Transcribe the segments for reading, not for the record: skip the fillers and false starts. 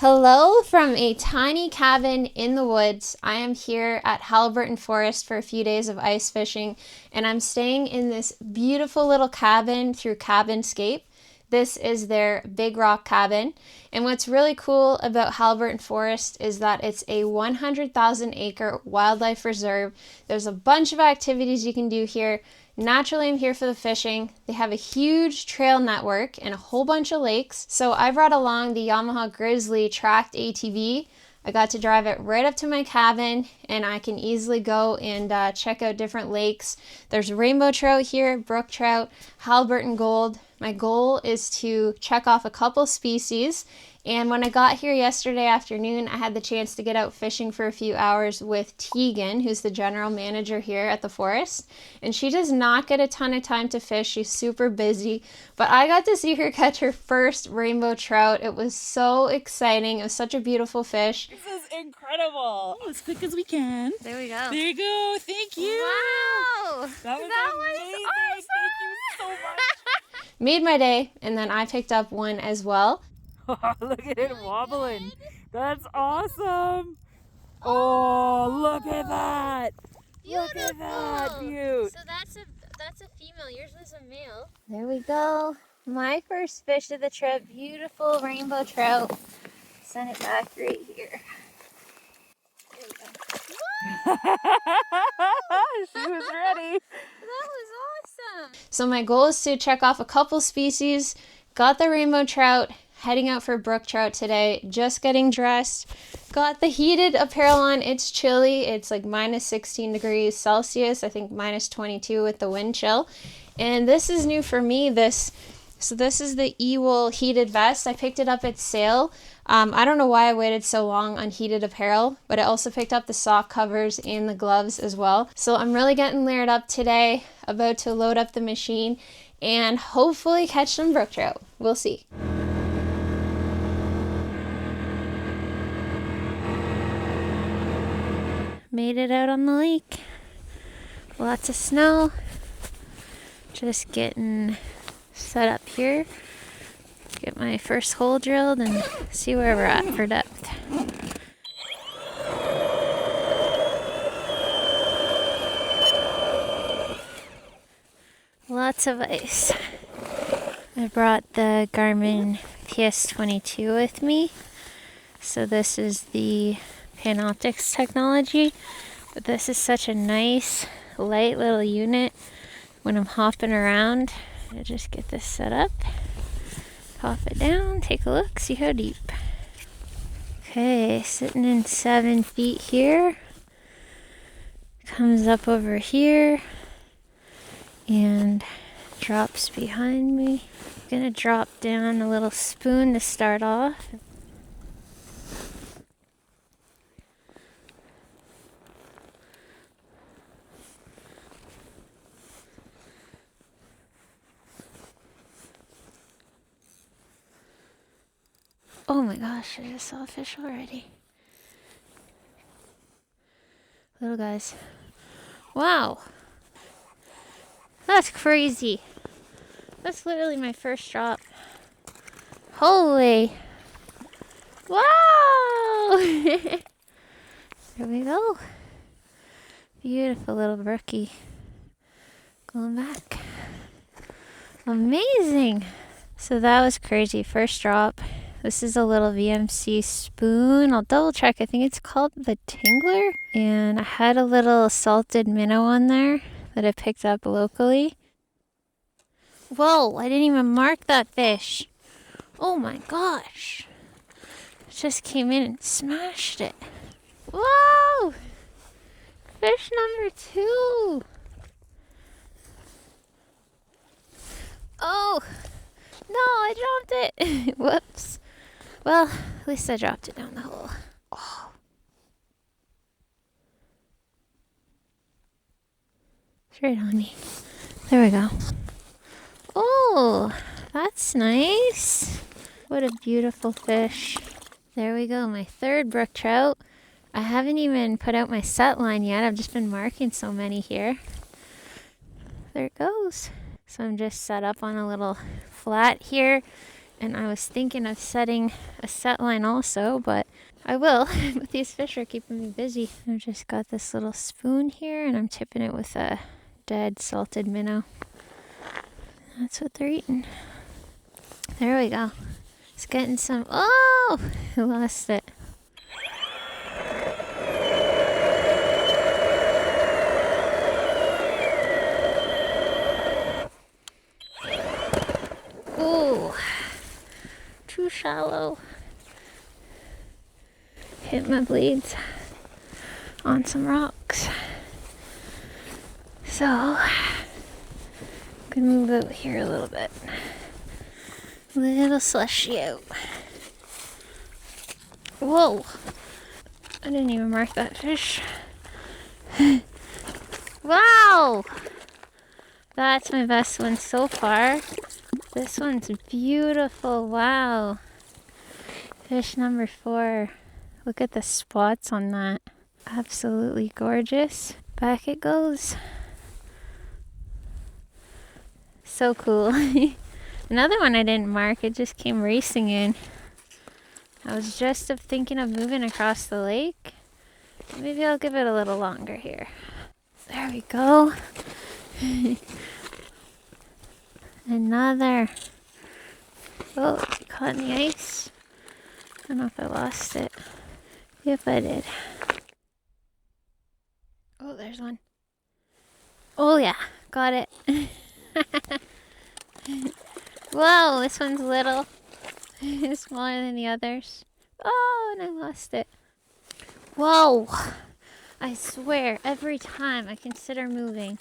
Hello from a tiny cabin in the woods. I am here at Haliburton Forest for a few days of ice fishing, and I'm staying in this beautiful little cabin through Cabinscape. This is their big rock cabin, and what's really cool about Haliburton Forest is that it's a 100,000 acre wildlife reserve. There's a bunch of activities you can do here. Naturally, I'm here for the fishing. They have a huge trail network and a whole bunch of lakes. So I brought along the Yamaha Grizzly tracked ATV. I got to drive it right up to my cabin, and I can easily go and check out different lakes. There's rainbow trout here, brook trout, Haliburton gold. My goal is to check off a couple species. And when I got here yesterday afternoon, I had the chance to get out fishing for a few hours with Tegan, who's the general manager here at the forest. And she does not get a ton of time to fish. She's super busy. But I got to see her catch her first rainbow trout. It was so exciting. It was such a beautiful fish. This is incredible. Oh, as quick as we can. There we go. There you go. Thank you. Wow. That was amazing. Awesome. Thank you so much. Made my day, and then I picked up one as well. Look at it wobbling. That's awesome. Oh, look at that. Beautiful. Look at that. Beaut. So that's a female. Yours was a male. There we go. My first fish of the trip. Beautiful rainbow trout. Send it back right here. There we go. She was ready. That was awesome. So my goal is to check off a couple species. Got the rainbow trout. Heading out for brook trout today. Just getting dressed. Got the heated apparel on. It's chilly. It's like minus 16 degrees Celsius. I think minus 22 with the wind chill. And this is new for me. This is the E-Wool heated vest. I picked it up at sale. I don't know why I waited so long on heated apparel, but I also picked up the sock covers and the gloves as well. So I'm really getting layered up today. About to load up the machine and hopefully catch some brook trout. We'll see. Made it out on the lake. Lots of snow. Just getting set up here. Get my first hole drilled and see where we're at for depth. Lots of ice. I brought the Garmin PS22 with me. So this is the Panoptics technology, but this is such a nice light little unit when I'm hopping around. I just get this set up, pop it down, take a look, see how deep. Okay, sitting in 7 feet here, comes up over here and drops behind me. I'm gonna drop down a little spoon to start off. Oh my gosh, I just saw a fish already. Little guys. Wow. That's crazy. That's literally my first drop. Holy. Wow. There we go. Beautiful little brookie. Going back. Amazing. So that was crazy. First drop. This is a little VMC spoon. I'll double check. I think it's called the Tingler. And I had a little salted minnow on there that I picked up locally. Whoa, I didn't even mark that fish. Oh my gosh. It just came in and smashed it. Whoa! Fish number 2. Oh, no, I dropped it. Whoops. Well, at least I dropped it down the hole. Oh. It's right on me. There we go. Oh, that's nice. What a beautiful fish. There we go, my third brook trout. I haven't even put out my set line yet. I've just been marking so many here. There it goes. So I'm just set up on a little flat here. And I was thinking of setting a set line also, but I will. But these fish are keeping me busy. I've just got this little spoon here and I'm tipping it with a dead salted minnow. That's what they're eating. There we go. It's getting some. Oh! I lost it. Ooh. Too shallow. Hit my blades on some rocks. So, I'm gonna move out here a little bit. A little slushy out. Whoa! I didn't even mark that fish. Wow! That's my best one so far. This one's beautiful. Wow. Fish number 4. Look at the spots on that. Absolutely gorgeous. Back it goes. So cool. Another one I didn't mark. It just came racing in. I was just thinking of moving across the lake. Maybe I'll give it a little longer here. There we go. Another. Oh, is it caught in the ice? I don't know if I lost it. Yep, I did. Oh, there's one. Oh yeah, got it. Whoa, this one's little. It's smaller than the others. Oh, and I lost it. Whoa! I swear, every time I consider moving,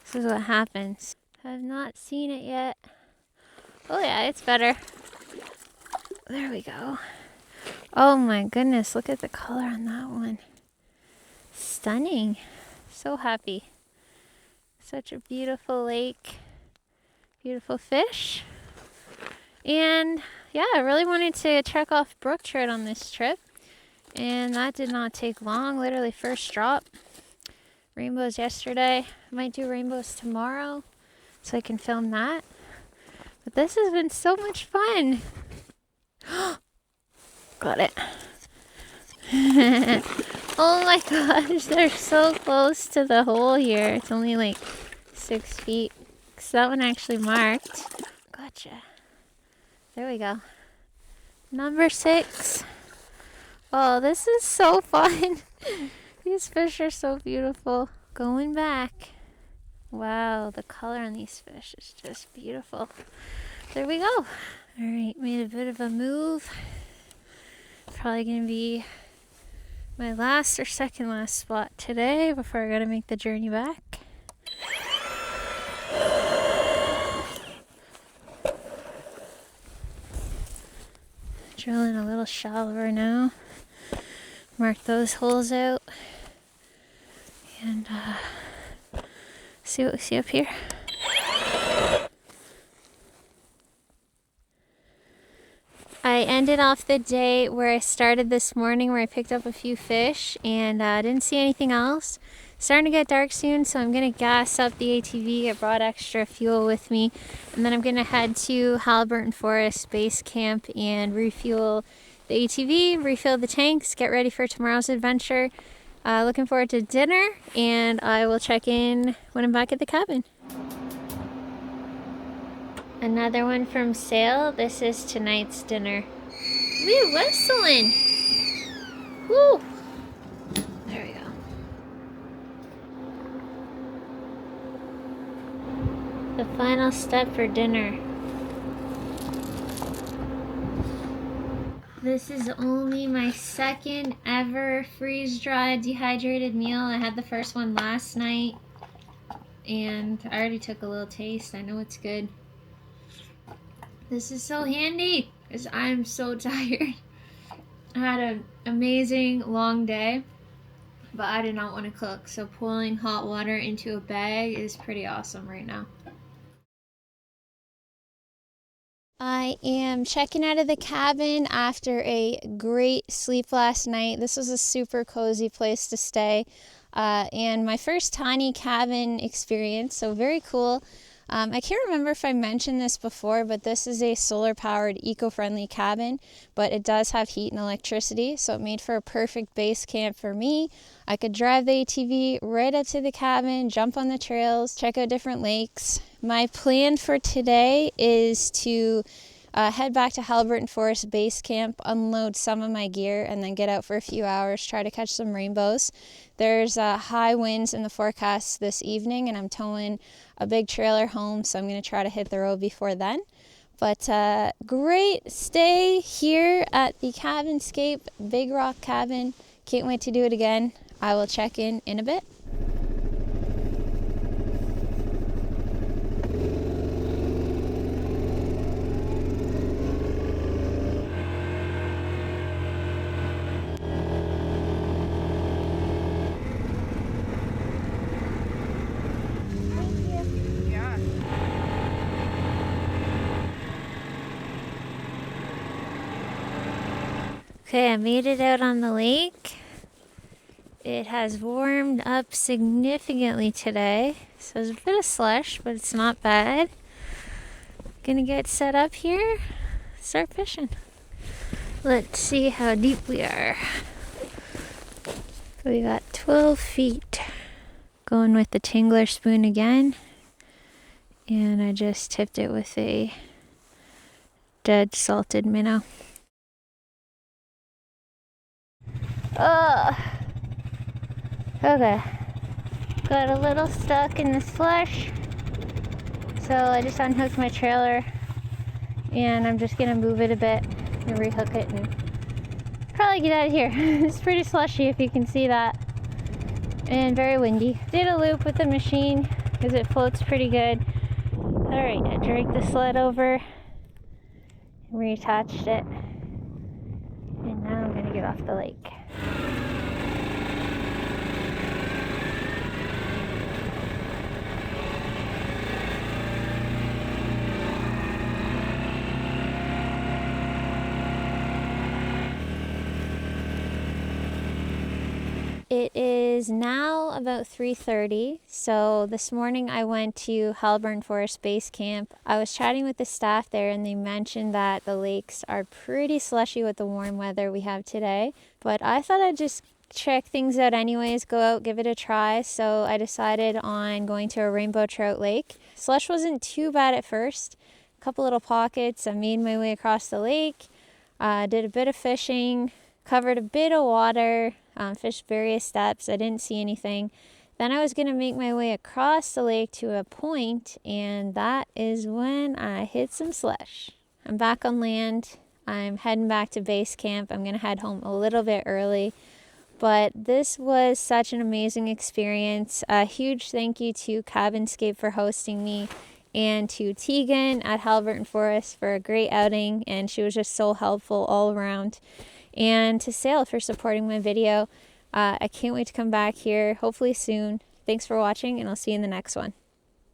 this is what happens. I've not seen it yet. Oh yeah, it's better. There we go. Oh my goodness, look at the color on that one. Stunning. So happy. Such a beautiful lake. Beautiful fish. And yeah, I really wanted to check off brook trout on this trip. And that did not take long. Literally first drop. Rainbows yesterday. I might do rainbows tomorrow so I can film that. But this has been so much fun. Got it. Oh my gosh, they're so close to the hole here. It's only like 6 feet. So that one actually marked. Gotcha. There we go. Number 6. Oh, this is so fun. These fish are so beautiful. Going back. Wow, the color on these fish is just beautiful. There we go. Alright, made a bit of a move. Probably going to be my last or second last spot today before I got to make the journey back. Drilling a little shallower now. Mark those holes out. And see what we see up here. I ended off the day where I started this morning, where I picked up a few fish and didn't see anything else. Starting to get dark soon, so I'm going to gas up the ATV. I brought extra fuel with me. And then I'm going to head to Haliburton Forest Base Camp and refuel the ATV, refill the tanks, get ready for tomorrow's adventure. Looking forward to dinner, and I will check in when I'm back at the cabin. Another one from Sail. This is tonight's dinner. Woo, whistling! Woo! There we go. The final step for dinner. This is only my second ever freeze-dried dehydrated meal. I had the first one last night, and I already took a little taste. I know it's good. This is so handy because I'm so tired. I had an amazing long day, but I did not want to cook, so pulling hot water into a bag is pretty awesome right now. I am checking out of the cabin after a great sleep last night. This was a super cozy place to stay, and my first tiny cabin experience, so very cool. I can't remember if I mentioned this before, but this is a solar-powered, eco-friendly cabin, but it does have heat and electricity, so it made for a perfect base camp for me. I could drive the ATV right up to the cabin, jump on the trails, check out different lakes. My plan for today is to head back to Haliburton Forest Base Camp, unload some of my gear, and then get out for a few hours, try to catch some rainbows. There's high winds in the forecast this evening, and I'm towing a big trailer home, so I'm going to try to hit the road before then. But great stay here at the Cabinscape Big Rock Cabin. Can't wait to do it again. I will check in a bit. Okay, I made it out on the lake. It has warmed up significantly today, so there's a bit of slush, but it's not bad. Gonna get set up here, start fishing. Let's see how deep we are. We got 12 feet. Going with the Tingler spoon again, and I just tipped it with a dead salted minnow. Oh, okay. Got a little stuck in the slush, so I just unhooked my trailer, and I'm just gonna move it a bit and rehook it and probably get out of here. It's pretty slushy, if you can see that, and very windy. Did a loop with the machine because it floats pretty good. All right, I dragged the sled over and reattached it, and now I'm gonna get off the lake. It is now about 3:30, so this morning I went to Haliburton Forest Base Camp. I was chatting with the staff there, and they mentioned that the lakes are pretty slushy with the warm weather we have today, but I thought I'd just check things out anyways, go out, give it a try, so I decided on going to a rainbow trout lake. Slush wasn't too bad at first, a couple little pockets. I made my way across the lake, did a bit of fishing, covered a bit of water, fished various steps. I didn't see anything. Then I was going to make my way across the lake to a point, and that is when I hit some slush. I'm back on land. I'm heading back to base camp. I'm going to head home a little bit early, but this was such an amazing experience. A huge thank you to Cabinscape for hosting me, and to Tegan at Haliburton Forest for a great outing, and she was just so helpful all around. And to Sail for supporting my video. I can't wait to come back here, hopefully soon. Thanks for watching, and I'll see you in the next one.